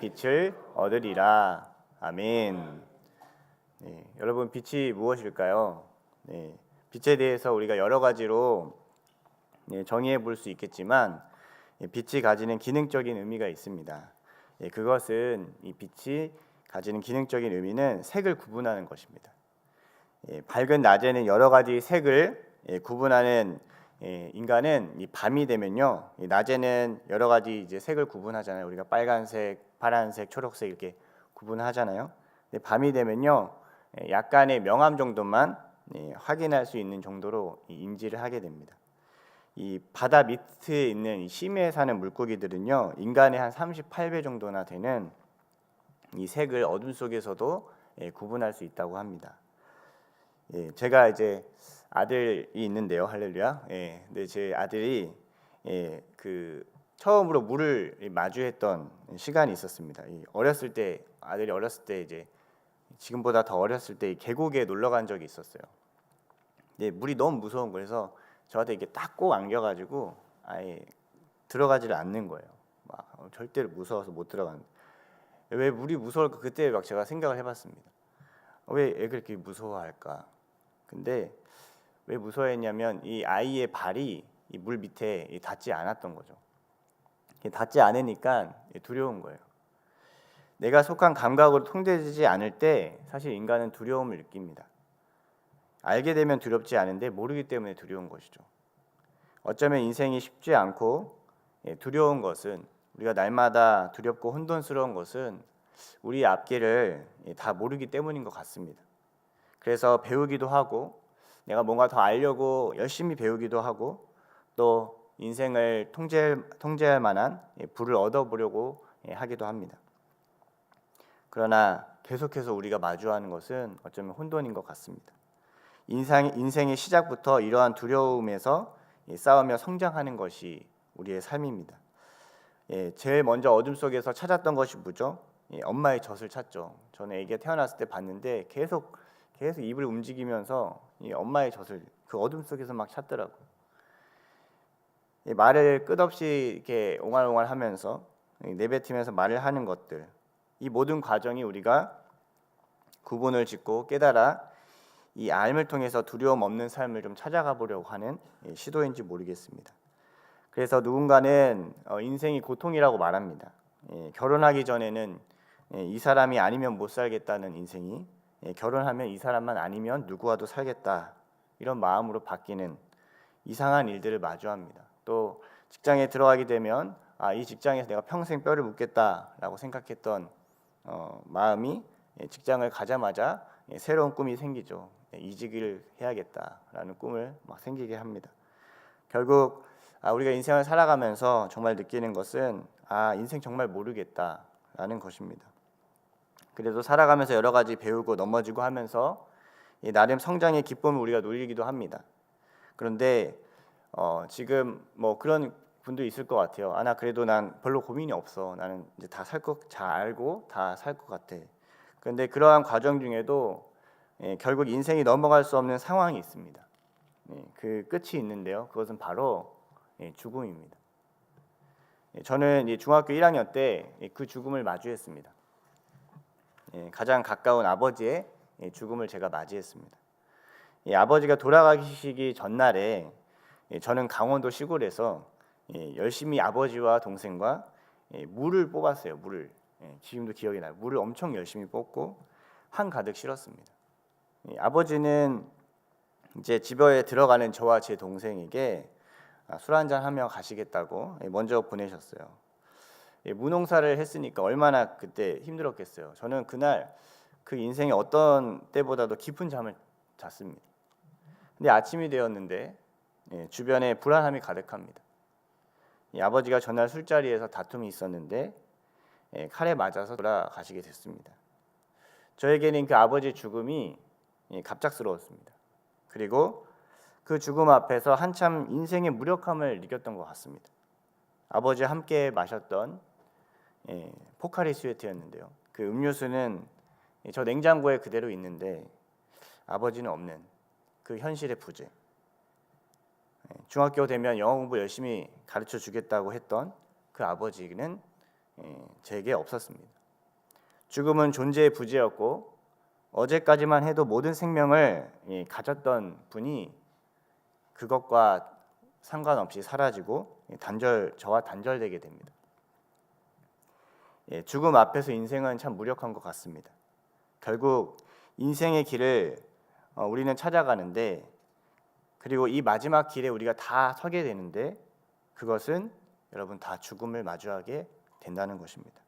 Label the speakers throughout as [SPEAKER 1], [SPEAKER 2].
[SPEAKER 1] 빛을 얻으리라. 아멘. 네, 여러분 빛이 무엇일까요? 네, 빛에 대해서 우리가 여러 가지로 정의해 볼 수 있겠지만 빛이 가지는 기능적인 의미가 있습니다. 그것은 이 빛이 가지는 기능적인 의미는 색을 구분하는 것입니다. 밝은 낮에는 여러 가지 색을 구분하는 인간은 이 밤이 되면요, 낮에는 여러 가지 이제 색을 구분하잖아요. 우리가 빨간색, 파란색, 초록색 이렇게 구분하잖아요. 근데 밤이 되면요, 약간의 명암 정도만 확인할 수 있는 정도로 인지를 하게 됩니다. 이 바다 밑에 있는 심해에 사는 물고기들은요, 인간의 한 38배 정도나 되는 이 색을 어둠 속에서도 구분할 수 있다고 합니다. 제가 이제 아들이 있는데요, 할렐루야. 근데 제 아들이 그 처음으로 물을 마주했던 시간이 있었습니다. 어렸을 때, 아들이 어렸을 때 이제 지금보다 더 어렸을 때 계곡에 놀러 간 적이 있었어요. 물이 너무 무서운 거라서 저한테 이게 딱 꼭 안겨가지고 아예 들어가지를 않는 거예요. 막 절대로 무서워서 못 들어가는. 왜 물이 무서울까? 그때 막 제가 생각을 해봤습니다. 왜 애가 그렇게 무서워할까? 근데 왜 무서워했냐면 이 아이의 발이 이 물 밑에 닿지 않았던 거죠. 닿지 않으니까 두려운 거예요. 내가 속한 감각으로 통제되지 않을 때 사실 인간은 두려움을 느낍니다. 알게 되면 두렵지 않은데 모르기 때문에 두려운 것이죠. 어쩌면 인생이 쉽지 않고 두려운 것은, 우리가 날마다 두렵고 혼돈스러운 것은 우리의 앞길을 다 모르기 때문인 것 같습니다. 그래서 배우기도 하고 내가 뭔가 더 알려고 열심히 배우기도 하고 또 인생을 통제할 만한 부를 얻어보려고 하기도 합니다. 그러나 계속해서 우리가 마주하는 것은 어쩌면 혼돈인 것 같습니다. 인생의 시작부터 이러한 두려움에서 싸우며 성장하는 것이 우리의 삶입니다. 제일 먼저 어둠 속에서 찾았던 것이 뭐죠? 엄마의 젖을 찾죠. 저는 아기가 태어났을 때 봤는데 계속 입을 움직이면서 엄마의 젖을 그 어둠 속에서 막 찾더라고요. 말을 끝없이 이렇게 옹알옹알하면서 내뱉으면서 말을 하는 것들, 이 모든 과정이 우리가 구분을 짓고 깨달아 이 알을 통해서 두려움 없는 삶을 좀 찾아가 보려고 하는 시도인지 모르겠습니다. 그래서 누군가는 인생이 고통이라고 말합니다. 결혼하기 전에는 이 사람이 아니면 못 살겠다는 인생이 결혼하면 이 사람만 아니면 누구와도 살겠다, 이런 마음으로 바뀌는 이상한 일들을 마주합니다. 또 직장에 들어가게 되면 이 직장에서 내가 평생 뼈를 묻겠다라고 생각했던 마음이 직장을 가자마자 새로운 꿈이 생기죠. 이직을 해야겠다라는 꿈을 막 생기게 합니다. 결국 우리가 인생을 살아가면서 정말 느끼는 것은 인생 정말 모르겠다라는 것입니다. 그래도 살아가면서 여러 가지 배우고 넘어지고 하면서 나름 성장의 기쁨을 우리가 누리기도 합니다. 그런데 지금 뭐 그런 분도 있을 것 같아요. 나 그래도 난 별로 고민이 없어. 나는 이제 다 살 것 잘 알고 다 살 것 같아. 그런데 그러한 과정 중에도 결국 인생이 넘어갈 수 없는 상황이 있습니다. 그 끝이 있는데요. 그것은 바로 죽음입니다. 저는 중학교 1학년 때 그 죽음을 마주했습니다. 가장 가까운 아버지의 죽음을 제가 맞이했습니다. 아버지가 돌아가시기 전날에 저는 강원도 시골에서 열심히 아버지와 동생과 물을 뽑았어요. 물을. 지금도 기억이 나요. 물을 엄청 열심히 뽑고 한가득 실었습니다. 아버지는 이제 집에 들어가는 저와 제 동생에게 술 한잔 하며 가시겠다고 먼저 보내셨어요. 무농사를 했으니까 얼마나 그때 힘들었겠어요. 저는 그날 그 인생의 어떤 때보다도 깊은 잠을 잤습니다. 근데 아침이 되었는데 주변에 불안함이 가득합니다. 아버지가 전날 술자리에서 다툼이 있었는데 칼에 맞아서 돌아가시게 됐습니다. 저에게는 그 아버지의 죽음이 갑작스러웠습니다. 그리고 그 죽음 앞에서 한참 인생의 무력함을 느꼈던 것 같습니다. 아버지와 함께 마셨던 포카리 스웨트였는데요. 그 음료수는 저 냉장고에 그대로 있는데 아버지는 없는 그 현실의 부재. 중학교 되면 영어 공부 열심히 가르쳐 주겠다고 했던 그 아버지는 제게 없었습니다. 죽음은 존재의 부재였고 어제까지만 해도 모든 생명을 가졌던 분이 그것과 상관없이 사라지고 저와 단절되게 됩니다. 죽음 앞에서 인생은 참 무력한 것 같습니다. 결국 인생의 길을 우리는 찾아가는데, 그리고 이 마지막 길에 우리가 다 서게 되는데, 그것은 여러분 다 죽음을 마주하게 된다는 것입니다.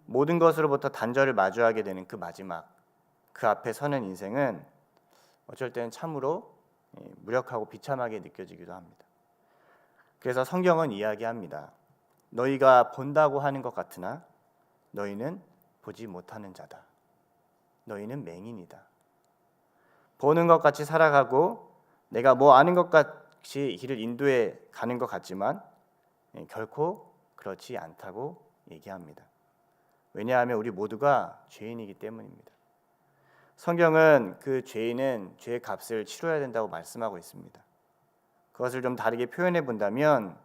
[SPEAKER 1] 모든 것으로부터 단절을 마주하게 되는 그 마지막, 그 앞에 서는 인생은 어쩔 때는 참으로 무력하고 비참하게 느껴지기도 합니다. 그래서 성경은 이야기합니다. 너희가 본다고 하는 것 같으나 너희는 보지 못하는 자다. 너희는 맹인이다. 보는 것 같이 살아가고 내가 뭐 아는 것 같이 길을 인도해 가는 것 같지만 결코 그렇지 않다고 얘기합니다. 왜냐하면 우리 모두가 죄인이기 때문입니다. 성경은 그 죄인은 죄의 값을 치러야 된다고 말씀하고 있습니다. 그것을 좀 다르게 표현해 본다면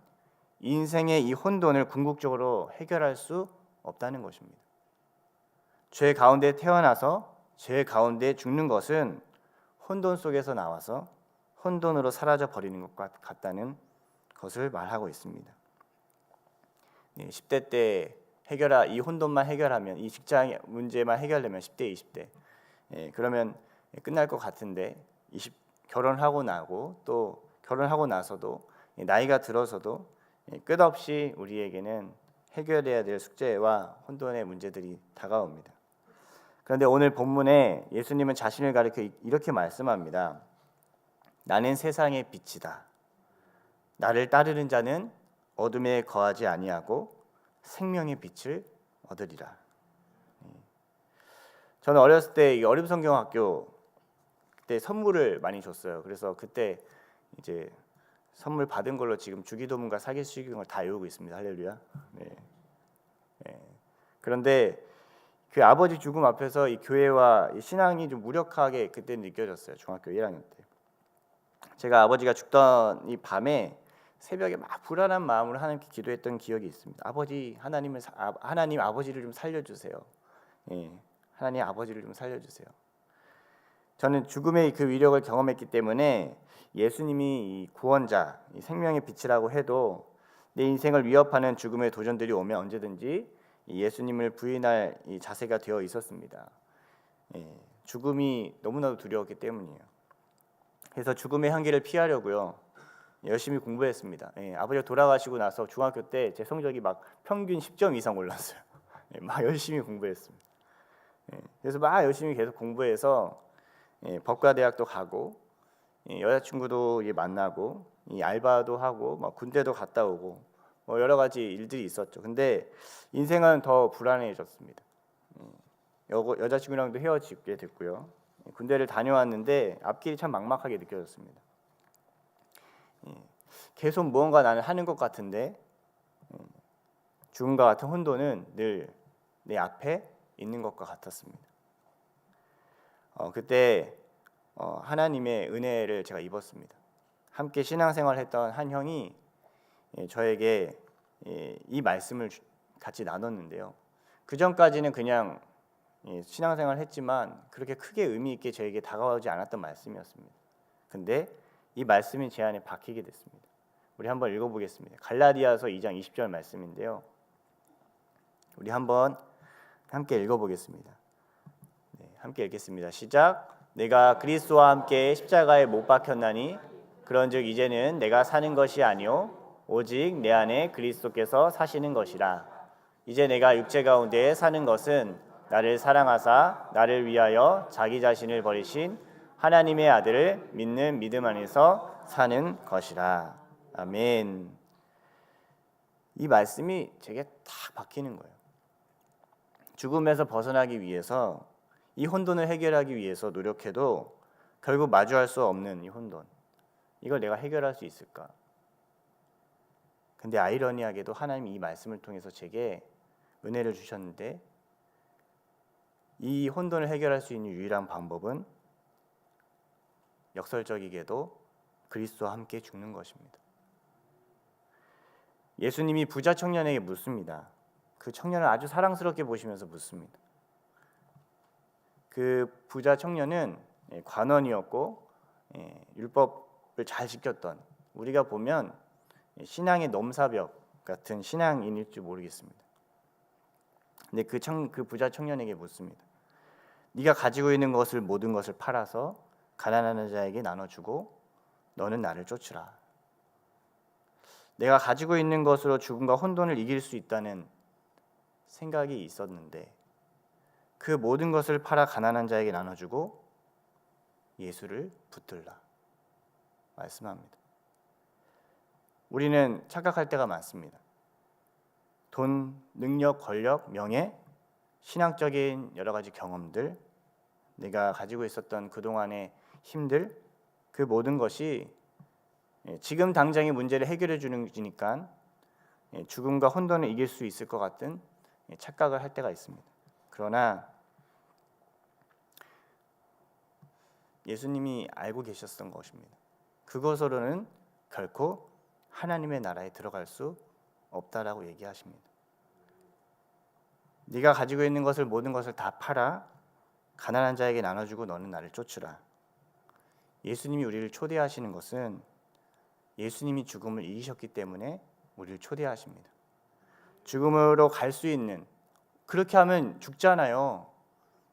[SPEAKER 1] 인생의 이 혼돈을 궁극적으로 해결할 수 없다는 것입니다. 죄 가운데 태어나서 죄 가운데 죽는 것은 혼돈 속에서 나와서 혼돈으로 사라져 버리는 것과 같다는 것을 말하고 있습니다. 10대 때 이 혼돈만 해결하면, 이 직장 문제만 해결되면 10대, 20대 그러면 끝날 것 같은데 결혼하고 나서도 나이가 들어서도 끝없이 우리에게는 해결해야 될 숙제와 혼돈의 문제들이 다가옵니다. 그런데 오늘 본문에 예수님은 자신을 가리켜 이렇게 말씀합니다. 나는 세상의 빛이다. 나를 따르는 자는 어둠에 거하지 아니하고 생명의 빛을 얻으리라. 저는 어렸을 때 어림성경학교 그때 선물을 많이 줬어요. 그래서 그때 이제 선물 받은 걸로 지금 주기도문과 사기수기경을 다 외우고 있습니다. 할렐루야. 그런데 그 아버지 죽음 앞에서 이 교회와 이 신앙이 좀 무력하게 그때 느껴졌어요. 중학교 1학년 때. 제가 아버지가 죽던 이 밤에 새벽에 막 불안한 마음으로 하나님께 기도했던 기억이 있습니다. 하나님 아버지를 좀 살려주세요. 하나님 아버지를 좀 살려주세요. 저는 죽음의 그 위력을 경험했기 때문에 예수님이 이 구원자, 이 생명의 빛이라고 해도 내 인생을 위협하는 죽음의 도전들이 오면 언제든지 예수님을 부인할 이 자세가 되어 있었습니다. 죽음이 너무나도 두려웠기 때문이에요. 그래서 죽음의 향기를 피하려고요, 열심히 공부했습니다. 아버지가 돌아가시고 나서 중학교 때 제 성적이 막 평균 10점 이상 올랐어요. 막 열심히 공부했습니다. 그래서 막 열심히 계속 공부해서 법과대학도 가고 여자친구도 만나고 알바도 하고 막 군대도 갔다 오고 여러 가지 일들이 있었죠. 근데 인생은 더 불안해졌습니다. 여자친구랑도 헤어지게 됐고요. 군대를 다녀왔는데 앞길이 참 막막하게 느껴졌습니다. 계속 무언가 나는 하는 것 같은데 죽음과 같은 혼돈은 늘 내 앞에 있는 것과 같았습니다. 그때 하나님의 은혜를 제가 입었습니다. 함께 신앙생활을 했던 한 형이 저에게 이 말씀을 같이 나눴는데요. 그 전까지는 그냥 신앙생활을 했지만 그렇게 크게 의미 있게 저에게 다가오지 않았던 말씀이었습니다. 근데 이 말씀이 제 안에 박히게 됐습니다. 우리 한번 읽어보겠습니다. 갈라디아서 2장 20절 말씀인데요. 우리 한번 함께 읽어보겠습니다. 함께 읽겠습니다. 시작. 내가 그리스도와 함께 십자가에 못 박혔나니 그런즉 이제는 내가 사는 것이 아니요 오직 내 안에 그리스도께서 사시는 것이라. 이제 내가 육체 가운데 사는 것은 나를 사랑하사 나를 위하여 자기 자신을 버리신 하나님의 아들을 믿는 믿음 안에서 사는 것이라. 아멘. 이 말씀이 제게 딱 박히는 거예요. 죽음에서 벗어나기 위해서, 이 혼돈을 해결하기 위해서 노력해도 결국 마주할 수 없는 이 혼돈, 이걸 내가 해결할 수 있을까? 근데 아이러니하게도 하나님이 이 말씀을 통해서 제게 은혜를 주셨는데, 이 혼돈을 해결할 수 있는 유일한 방법은 역설적이게도 그리스도와 함께 죽는 것입니다. 예수님이 부자 청년에게 묻습니다. 그 청년을 아주 사랑스럽게 보시면서 묻습니다. 그 부자 청년은 관원이었고 율법을 잘 지켰던, 우리가 보면 신앙의 넘사벽 같은 신앙인일 줄 모르겠습니다. 근데 그 부자 청년에게 묻습니다. 네가 가지고 있는 것을 모든 것을 팔아서 가난한 자에게 나눠주고 너는 나를 쫓으라. 내가 가지고 있는 것으로 죽음과 혼돈을 이길 수 있다는 생각이 있었는데 그 모든 것을 팔아 가난한 자에게 나눠주고 예수를 붙들라 말씀합니다. 우리는 착각할 때가 많습니다. 돈, 능력, 권력, 명예, 신앙적인 여러 가지 경험들, 내가 가지고 있었던 그동안의 힘들, 그 모든 것이 지금 당장의 문제를 해결해 주니까 죽음과 혼돈을 이길 수 있을 것 같은 착각을 할 때가 있습니다. 그러나 예수님이 알고 계셨던 것입니다. 그것으로는 결코 하나님의 나라에 들어갈 수 없다라고 얘기하십니다. 네가 가지고 있는 것을 모든 것을 다 팔아 가난한 자에게 나눠주고 너는 나를 쫓으라. 예수님이 우리를 초대하시는 것은 예수님이 죽음을 이기셨기 때문에 우리를 초대하십니다. 죽음으로 갈 수 있는, 그렇게 하면 죽잖아요.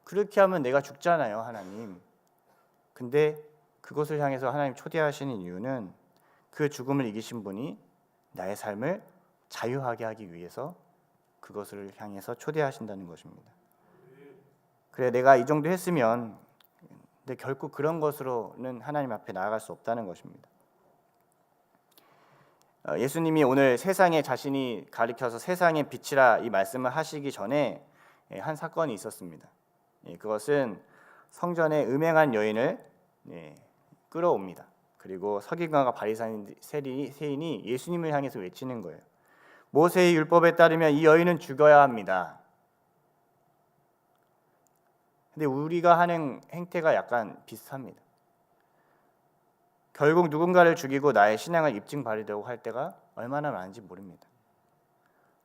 [SPEAKER 1] 그렇게 하면 내가 죽잖아요, 하나님. 근데 그것을 향해서 하나님 초대하시는 이유는 그 죽음을 이기신 분이 나의 삶을 자유하게 하기 위해서 그것을 향해서 초대하신다는 것입니다. 그래, 내가 이 정도 했으면, 근데 결코 그런 것으로는 하나님 앞에 나아갈 수 없다는 것입니다. 예수님이 오늘 세상에 자신이 가리켜서 세상의 빛이라 이 말씀을 하시기 전에 한 사건이 있었습니다. 그것은 성전에 음행한 여인을 끌어옵니다. 그리고 서기관과 바리새인 세인이 예수님을 향해서 외치는 거예요. 모세의 율법에 따르면 이 여인은 죽어야 합니다. 근데 우리가 하는 행태가 약간 비슷합니다. 결국 누군가를 죽이고 나의 신앙을 입증받으려고 할 때가 얼마나 많은지 모릅니다.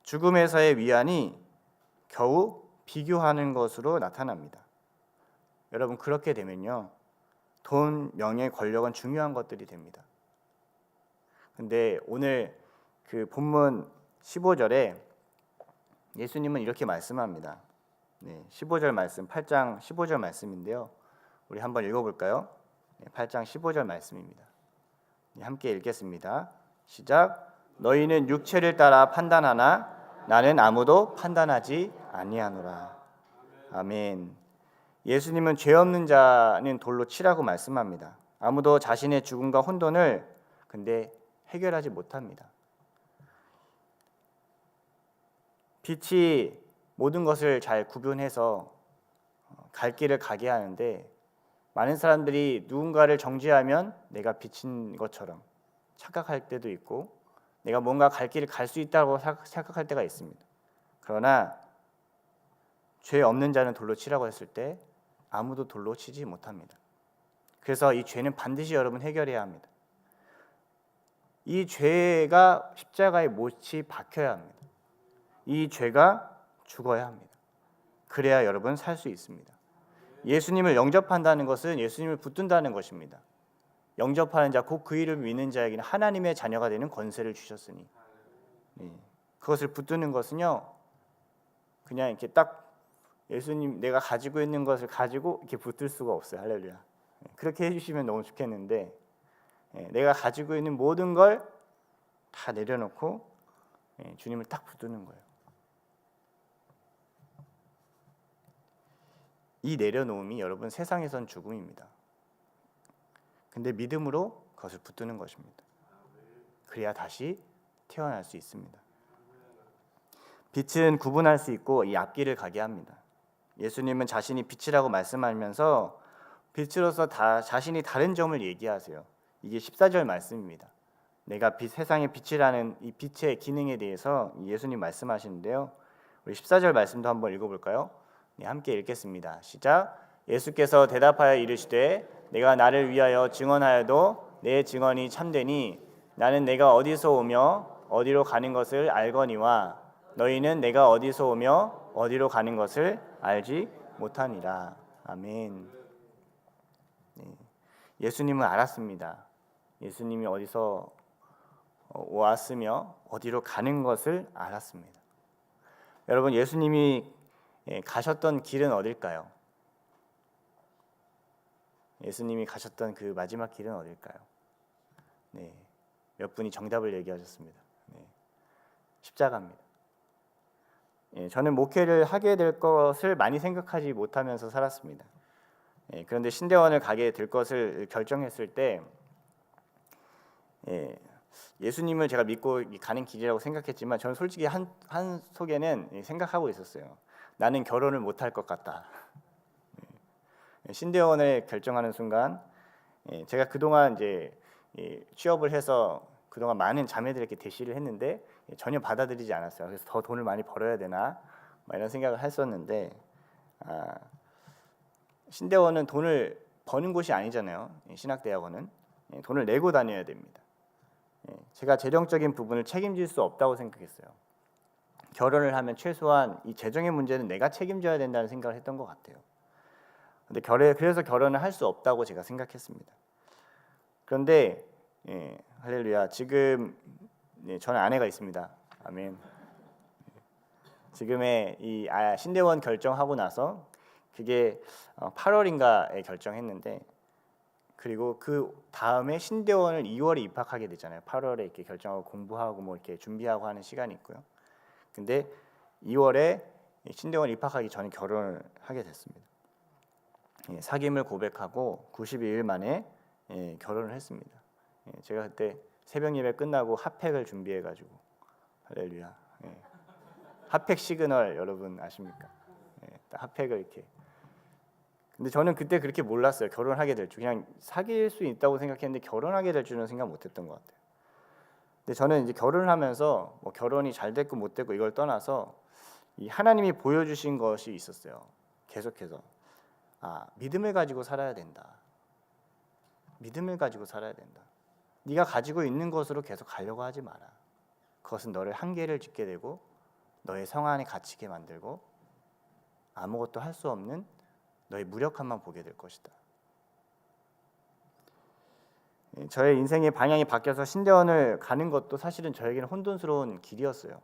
[SPEAKER 1] 죽음에서의 위안이 겨우 비교하는 것으로 나타납니다. 여러분, 그렇게 되면요, 돈, 명예, 권력은 중요한 것들이 됩니다. 근데 오늘 그 본문 15절에 예수님은 이렇게 말씀합니다. 15절 말씀, 8장 15절 말씀인데요. 우리 한번 읽어볼까요? 8장 15절 말씀입니다. 함께 읽겠습니다. 시작. 너희는 육체를 따라 판단하나 나는 아무도 판단하지 아니하노라. 아멘. 예수님은 죄 없는 자는 돌로 치라고 말씀합니다. 아무도 자신의 죽음과 혼돈을 근데 해결하지 못합니다. 빛이 모든 것을 잘 구분해서 갈 길을 가게 하는데 많은 사람들이 누군가를 정죄하면 내가 빛인 것처럼 착각할 때도 있고 내가 뭔가 갈 길을 갈 수 있다고 착각할 때가 있습니다. 그러나 죄 없는 자는 돌로 치라고 했을 때 아무도 돌로 치지 못합니다. 그래서 이 죄는 반드시 여러분 해결해야 합니다. 이 죄가 십자가에 못이 박혀야 합니다. 이 죄가 죽어야 합니다. 그래야 여러분 살 수 있습니다. 예수님을 영접한다는 것은 예수님을 붙든다는 것입니다. 영접하는 자, 곧 그 이름을 믿는 자에게는 하나님의 자녀가 되는 권세를 주셨으니 그것을 붙드는 것은요, 그냥 이렇게 딱 예수님 내가 가지고 있는 것을 가지고 이렇게 붙들 수가 없어요. 할렐루야. 그렇게 해주시면 너무 좋겠는데 내가 가지고 있는 모든 걸 다 내려놓고 주님을 딱 붙드는 거예요. 이 내려놓음이 여러분 세상에선 죽음입니다. 근데 믿음으로 그것을 붙드는 것입니다. 그래야 다시 태어날 수 있습니다. 빛은 구분할 수 있고 이 앞길을 가게 합니다. 예수님은 자신이 빛이라고 말씀하면서 빛으로서 자신이 다른 점을 얘기하세요. 이게 14절 말씀입니다. 내가 세상의 빛이라는 이 빛의 기능에 대해서 예수님 말씀하시는데요. 우리 14절 말씀도 한번 읽어볼까요? 함께 읽겠습니다. 시작. 예수께서 대답하여 이르시되 내가 나를 위하여 증언하여도 내 증언이 참되니 나는 내가 어디서 오며 어디로 가는 것을 알거니와 너희는 내가 어디서 오며 어디로 가는 것을 알지 못하니라. 아멘. 네. 예수님은 알았습니다. 예수님이 어디서 왔으며 어디로 가는 것을 알았습니다. 여러분, 예수님이 가셨던 길은 어딜까요? 예수님이 가셨던 그 마지막 길은 어딜까요? 네, 몇 분이 정답을 얘기하셨습니다. 네, 십자가입니다. 저는 목회를 하게 될 것을 많이 생각하지 못하면서 살았습니다. 그런데 신대원을 가게 될 것을 결정했을 때 예수님을 제가 믿고 가는 길이라고 생각했지만 저는 솔직히 한 속에는 생각하고 있었어요. 나는 결혼을 못할 것 같다. 신대원을 결정하는 순간 제가 그동안 이제 취업을 해서 그동안 많은 자매들에게 대시를 했는데 전혀 받아들이지 않았어요. 그래서 더 돈을 많이 벌어야 되나 이런 생각을 했었는데 신대원은 돈을 버는 곳이 아니잖아요. 신학대학원은 돈을 내고 다녀야 됩니다. 제가 재정적인 부분을 책임질 수 없다고 생각했어요. 결혼을 하면 최소한 이 재정의 문제는 내가 책임져야 된다는 생각을 했던 것 같아요. 근데 그래서 결혼을 할 수 없다고 제가 생각했습니다. 그런데 할렐루야, 지금 저는 아내가 있습니다. 아멘. 지금의 이 신대원 결정하고 나서 그게 8월인가에 결정했는데, 그리고 그 다음에 신대원을 2월에 입학하게 되잖아요. 8월에 이렇게 결정하고 공부하고 뭐 이렇게 준비하고 하는 시간이 있고요. 근데 2월에 신대원 입학하기 전에 결혼을 하게 됐습니다. 사귐을 고백하고 92일 만에 결혼을 했습니다. 제가 그때 새벽 예배 끝나고 핫팩을 준비해가지고, 할렐루야, 핫팩 시그널 여러분 아십니까? 핫팩을 이렇게. 근데 저는 그때 그렇게 몰랐어요. 결혼하게 될 줄. 그냥 사귈 수 있다고 생각했는데 결혼하게 될 줄은 생각 못했던 것 같아요. 근데 저는 이제 결혼을 하면서 뭐 결혼이 잘 됐고 못 됐고 이걸 떠나서 이 하나님이 보여주신 것이 있었어요. 계속해서 믿음을 가지고 살아야 된다. 믿음을 가지고 살아야 된다. 네가 가지고 있는 것으로 계속 가려고 하지 마라. 그것은 너를 한계를 짓게 되고 너의 성 안에 갇히게 만들고 아무것도 할 수 없는 너의 무력함만 보게 될 것이다. 저의 인생의 방향이 바뀌어서 신대원을 가는 것도 사실은 저에게는 혼돈스러운 길이었어요.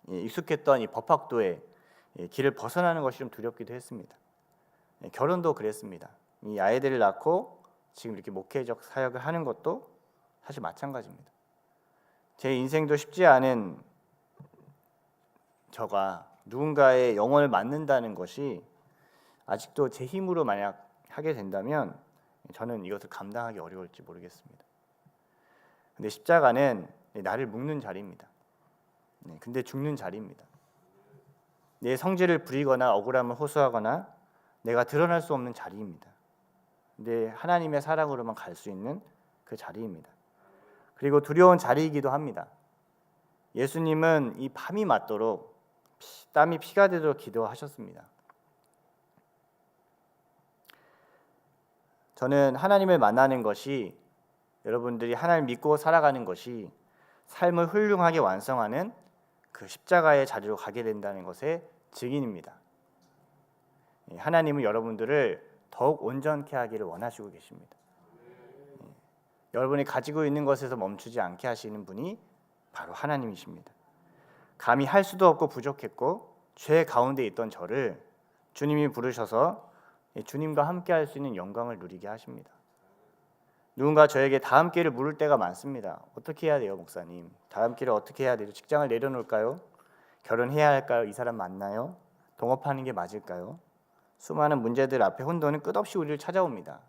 [SPEAKER 1] 익숙했던 이 법학도의 길을 벗어나는 것이 좀 두렵기도 했습니다. 결혼도 그랬습니다. 이 아이들을 낳고 지금 이렇게 목회적 사역을 하는 것도 사실 마찬가지입니다. 제 인생도 쉽지 않은 저가 누군가의 영혼을 맡는다는 것이 아직도 제 힘으로 만약 하게 된다면 저는 이것을 감당하기 어려울지 모르겠습니다. 근데 십자가는 나를 묶는 자리입니다. 근데 죽는 자리입니다. 내 성질을 부리거나 억울함을 호소하거나 내가 드러날 수 없는 자리입니다. 근데 하나님의 사랑으로만 갈 수 있는 그 자리입니다. 그리고 두려운 자리이기도 합니다. 예수님은 이 밤이 맞도록 땀이 피가 되도록 기도하셨습니다. 저는 하나님을 만나는 것이, 여러분들이 하나님을 믿고 살아가는 것이 삶을 훌륭하게 완성하는 그 십자가의 자리로 가게 된다는 것의 증인입니다. 하나님은 여러분들을 더욱 온전케 하기를 원하시고 계십니다. 여러분이 가지고 있는 것에서 멈추지 않게 하시는 분이 바로 하나님이십니다. 감히 할 수도 없고 부족했고 죄 가운데 있던 저를 주님이 부르셔서 주님과 함께 할 수 있는 영광을 누리게 하십니다. 누군가 저에게 다음 길을 물을 때가 많습니다. 어떻게 해야 돼요, 목사님? 다음 길을 어떻게 해야 돼요? 직장을 내려놓을까요? 결혼해야 할까요? 이 사람 만나요? 동업하는 게 맞을까요? 수많은 문제들 앞에 혼돈은 끝없이 우리를 찾아옵니다.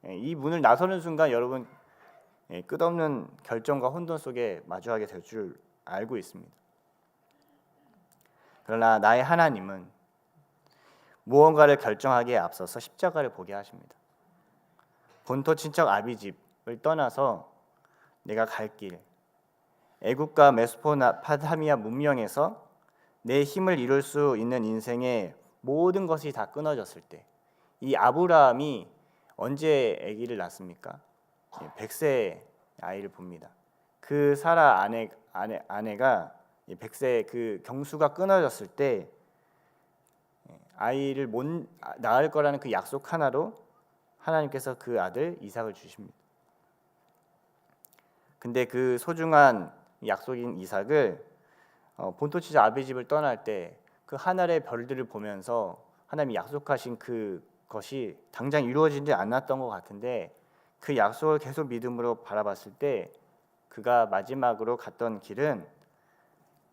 [SPEAKER 1] 이 문을 나서는 순간 여러분 끝없는 결정과 혼돈 속에 마주하게 될 줄 알고 있습니다. 그러나 나의 하나님은 무언가를 결정하기에 앞서서 십자가를 보게 하십니다. 본토 친척 아비집을 떠나서 내가 갈 길, 애국과 메소포타미아 문명에서 내 힘을 이룰 수 있는 인생의 모든 것이 다 끊어졌을 때, 이 아브라함이 언제 아기를 낳습니까? 100세 아이를 봅니다. 그 사라 아내가 이 백세 그 경수가 끊어졌을 때 아이를 못 낳을 거라는 그 약속 하나로 하나님께서 그 아들 이삭을 주십니다. 근데 그 소중한 약속인 이삭을 본토 치자 아비 집을 떠날 때 그 하늘의 별들을 보면서 하나님이 약속하신 그것이 당장 이루어지지 않았던 것 같은데 그 약속을 계속 믿음으로 바라봤을 때 그가 마지막으로 갔던 길은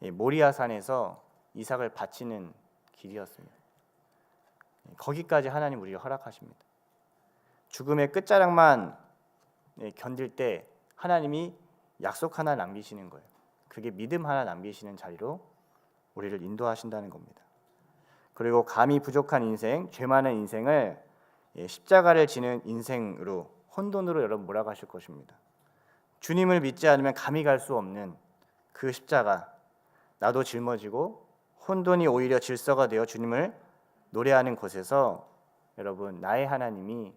[SPEAKER 1] 모리아산에서 이삭을 바치는 길이었습니다. 거기까지 하나님 우리를 허락하십니다. 죽음의 끝자락만 견딜 때 하나님이 약속 하나 남기시는 거예요. 그게 믿음 하나 남기시는 자리로 우리를 인도하신다는 겁니다. 그리고 감히 부족한 인생, 죄 많은 인생을 십자가를 지는 인생으로 혼돈으로 여러분 몰아가실 것입니다. 주님을 믿지 않으면 감히 갈 수 없는 그 십자가, 나도 짊어지고 혼돈이 오히려 질서가 되어 주님을 노래하는 곳에서 여러분 나의 하나님이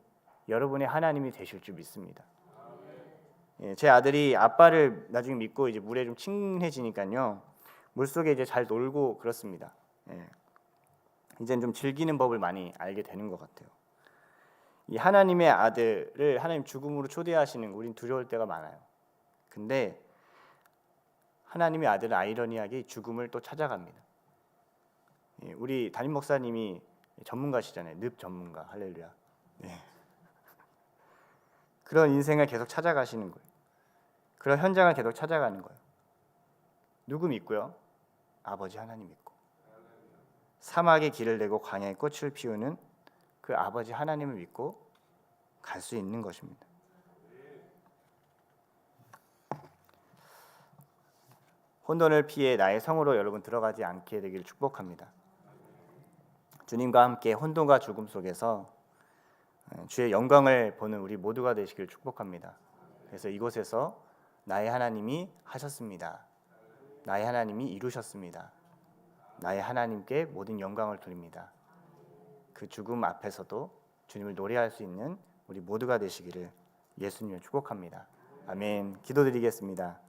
[SPEAKER 1] 여러분의 하나님이 되실 줄 믿습니다. 제 아들이 아빠를 나중에 믿고 이제 물에 좀 친해지니까요, 물속에 이제 잘 놀고 그렇습니다. 이제는 좀 즐기는 법을 많이 알게 되는 것 같아요. 이 하나님의 아들을 하나님 죽음으로 초대하시는 거 우린 두려울 때가 많아요. 근데 하나님의 아들은 아이러니하게 죽음을 또 찾아갑니다. 우리 담임 목사님이 전문가시잖아요. 늪 전문가. 할렐루야. 그런 인생을 계속 찾아가시는 거예요. 그런 현장을 계속 찾아가는 거예요. 누구 믿고요? 아버지 하나님 믿고. 사막의 길을 내고 광야의 꽃을 피우는 그 아버지 하나님을 믿고 갈 수 있는 것입니다. 혼돈을 피해 나의 성으로 여러분 들어가지 않게 되기를 축복합니다. 주님과 함께 혼돈과 죽음 속에서 주의 영광을 보는 우리 모두가 되시길 축복합니다. 그래서 이곳에서 나의 하나님이 하셨습니다. 나의 하나님이 이루셨습니다. 나의 하나님께 모든 영광을 돌립니다. 그 죽음 앞에서도 주님을 노래할 수 있는 우리 모두가 되시기를 예수님을 축복합니다. 아멘. 기도드리겠습니다.